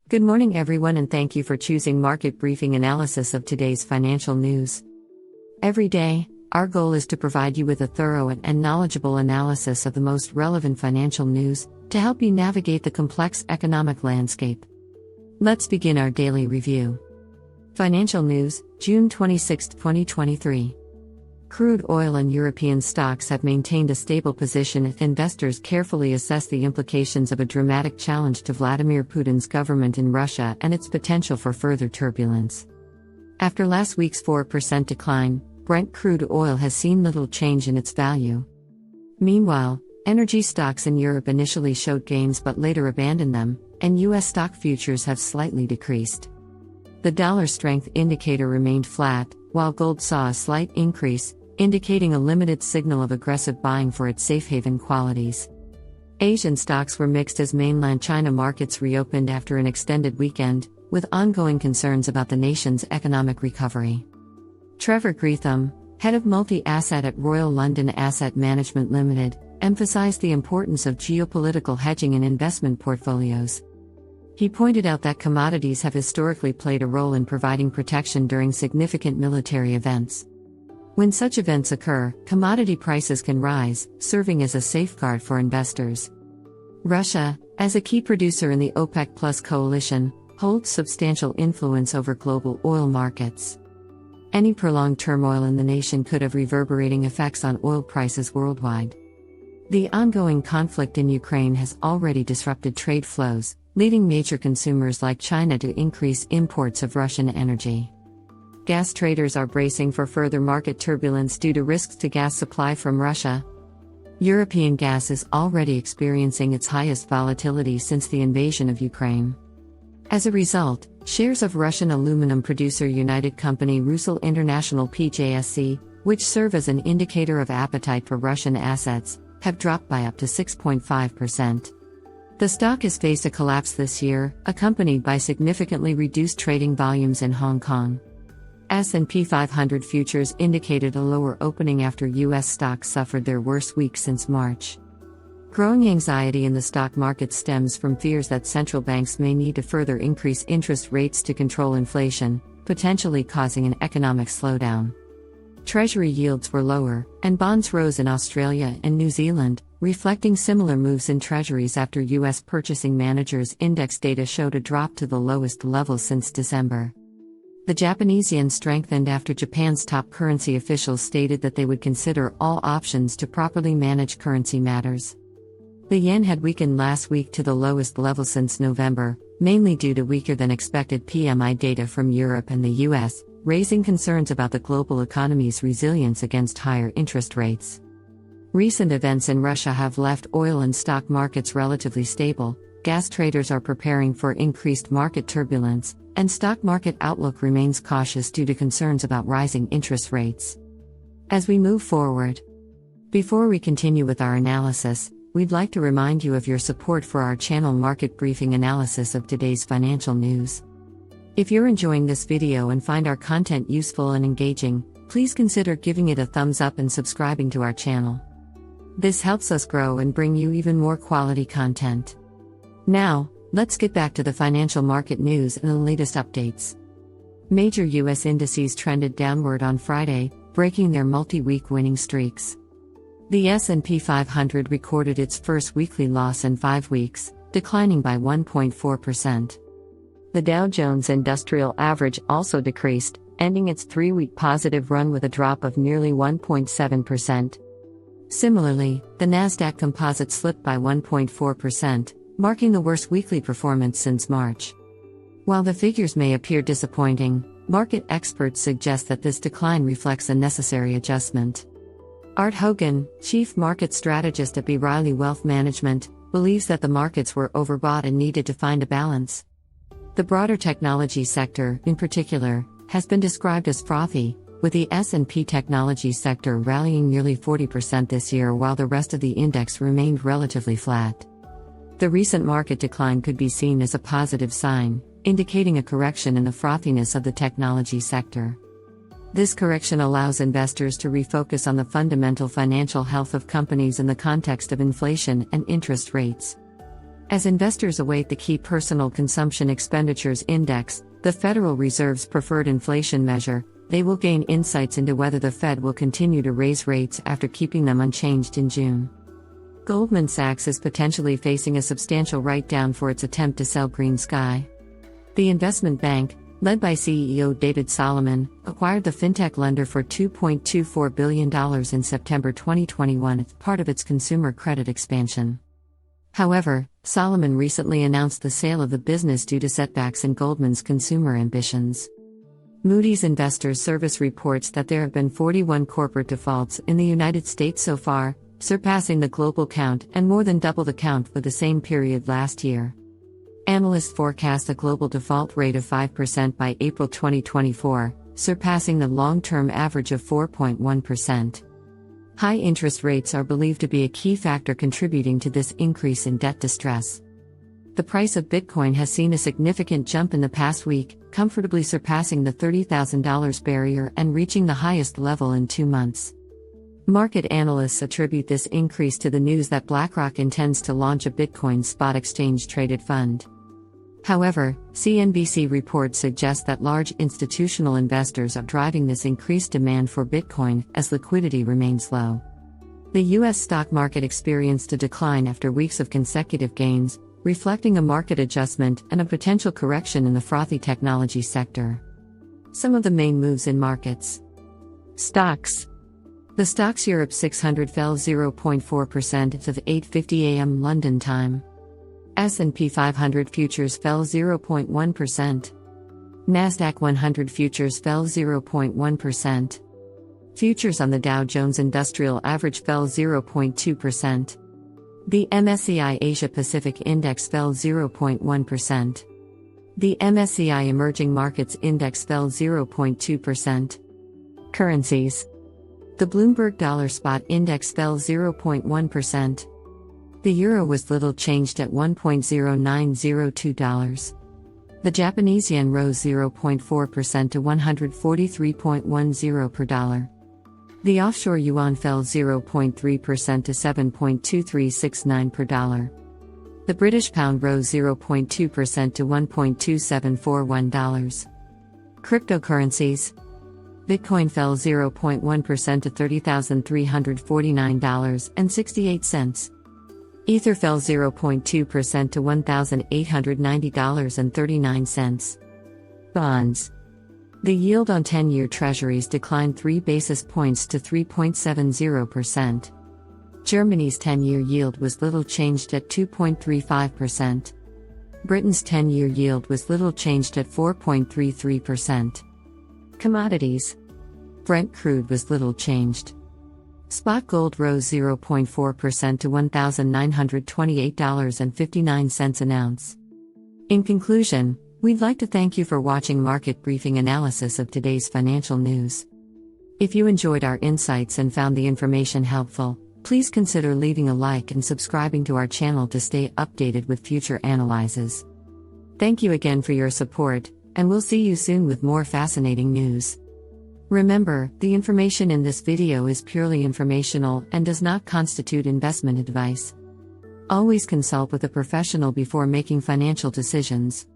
Good morning, everyone, and thank you for choosing Market Briefing analysis of today's financial news. Every day, our goal is to provide you with a thorough and knowledgeable analysis of the most relevant financial news to help you navigate the complex economic landscape. Let's begin our daily review. Financial news, June 26, 2023. Crude oil and European stocks have maintained a stable position as investors carefully assess the implications of a dramatic challenge to Vladimir Putin's government in Russia and its potential for further turbulence. After last week's 4% decline, Brent crude oil has seen little change in its value. Meanwhile, energy stocks in Europe initially showed gains but later abandoned them, and U.S. stock futures have slightly decreased. The dollar strength indicator remained flat, while gold saw a slight increase, indicating a limited signal of aggressive buying for its safe haven qualities. Asian stocks were mixed as mainland China markets reopened after an extended weekend, with ongoing concerns about the nation's economic recovery. Trevor Greetham, head of multi-asset at Royal London Asset Management Limited, emphasized the importance of geopolitical hedging in investment portfolios. He pointed out that commodities have historically played a role in providing protection during significant military events. When such events occur, commodity prices can rise, serving as a safeguard for investors. Russia, as a key producer in the OPEC+ coalition, holds substantial influence over global oil markets. Any prolonged turmoil in the nation could have reverberating effects on oil prices worldwide. The ongoing conflict in Ukraine has already disrupted trade flows, leading major consumers like China to increase imports of Russian energy. Gas traders are bracing for further market turbulence due to risks to gas supply from Russia. European gas is already experiencing its highest volatility since the invasion of Ukraine. As a result, shares of Russian aluminum producer United Company Rusal International PJSC, which serve as an indicator of appetite for Russian assets, have dropped by up to 6.5%. The stock has faced a collapse this year, accompanied by significantly reduced trading volumes in Hong Kong. S&P 500 futures indicated a lower opening after U.S. stocks suffered their worst week since March. Growing anxiety in the stock market stems from fears that central banks may need to further increase interest rates to control inflation, potentially causing an economic slowdown. Treasury yields were lower, and bonds rose in Australia and New Zealand, reflecting similar moves in treasuries after U.S. Purchasing Managers' Index data showed a drop to the lowest level since December. The Japanese yen strengthened after Japan's top currency officials stated that they would consider all options to properly manage currency matters. The yen had weakened last week to the lowest level since November, mainly due to weaker-than-expected PMI data from Europe and the U.S., raising concerns about the global economy's resilience against higher interest rates. Recent events in Russia have left oil and stock markets relatively stable, gas traders are preparing for increased market turbulence, and stock market outlook remains cautious due to concerns about rising interest rates. As we move forward, before we continue with our analysis, we'd like to remind you of your support for our channel Market Briefing analysis of today's financial news. If you're enjoying this video and find our content useful and engaging, please consider giving it a thumbs up and subscribing to our channel. This helps us grow and bring you even more quality content. Now, let's get back to the financial market news and the latest updates. Major U.S. indices trended downward on Friday, breaking their multi-week winning streaks. The S&P 500 recorded its first weekly loss in 5 weeks, declining by 1.4%. The Dow Jones Industrial Average also decreased, ending its 3-week positive run with a drop of nearly 1.7%. Similarly, the Nasdaq Composite slipped by 1.4%, marking the worst weekly performance since March. While the figures may appear disappointing, market experts suggest that this decline reflects a necessary adjustment. Art Hogan, chief market strategist at B. Riley Wealth Management, believes that the markets were overbought and needed to find a balance. The broader technology sector, in particular, has been described as frothy, with the S&P technology sector rallying nearly 40% this year while the rest of the index remained relatively flat. The recent market decline could be seen as a positive sign, indicating a correction in the frothiness of the technology sector. This correction allows investors to refocus on the fundamental financial health of companies in the context of inflation and interest rates. As investors await the key personal consumption expenditures index, the Federal Reserve's preferred inflation measure, they will gain insights into whether the Fed will continue to raise rates after keeping them unchanged in June. Goldman Sachs is potentially facing a substantial write-down for its attempt to sell Green Sky. The investment bank, led by CEO David Solomon, acquired the fintech lender for $2.24 billion in September 2021 as part of its consumer credit expansion. However, Solomon recently announced the sale of the business due to setbacks in Goldman's consumer ambitions. Moody's Investors Service reports that there have been 41 corporate defaults in the United States so far, surpassing the global count and more than double the count for the same period last year. Analysts forecast a global default rate of 5% by April 2024, surpassing the long-term average of 4.1%. High interest rates are believed to be a key factor contributing to this increase in debt distress. The price of Bitcoin has seen a significant jump in the past week, comfortably surpassing the $30,000 barrier and reaching the highest level in 2 months. Market analysts attribute this increase to the news that BlackRock intends to launch a Bitcoin spot exchange-traded fund. However, CNBC reports suggest that large institutional investors are driving this increased demand for Bitcoin as liquidity remains low. The U.S. stock market experienced a decline after weeks of consecutive gains, reflecting a market adjustment and a potential correction in the frothy technology sector. Some of the main moves in markets. Stocks. The Stoxx Europe 600 fell 0.4% as of 8:50 a.m. London time. S&P 500 futures fell 0.1%. Nasdaq 100 futures fell 0.1%. Futures on the Dow Jones Industrial Average fell 0.2%. The MSCI Asia Pacific Index fell 0.1%. The MSCI Emerging Markets Index fell 0.2%. Currencies. The Bloomberg Dollar Spot Index fell 0.1%. The euro was little changed at $1.0902. The Japanese yen rose 0.4% to 143.10 per dollar. The offshore yuan fell 0.3% to 7.2369 per dollar. The British pound rose 0.2% to $1.2741. Cryptocurrencies. Bitcoin fell 0.1% to $30,349.68. Ether fell 0.2% to $1,890.39. Bonds. The yield on 10-year Treasuries declined 3 basis points to 3.70%. Germany's 10-year yield was little changed at 2.35%. Britain's 10-year yield was little changed at 4.33%. Commodities. Brent crude was little changed. Spot gold rose 0.4% to $1,928.59 an ounce. In conclusion, we'd like to thank you for watching Market Briefing analysis of today's financial news. If you enjoyed our insights and found the information helpful, please consider leaving a like and subscribing to our channel to stay updated with future analyses. Thank you again for your support, and we'll see you soon with more fascinating news. Remember, the information in this video is purely informational and does not constitute investment advice. Always consult with a professional before making financial decisions.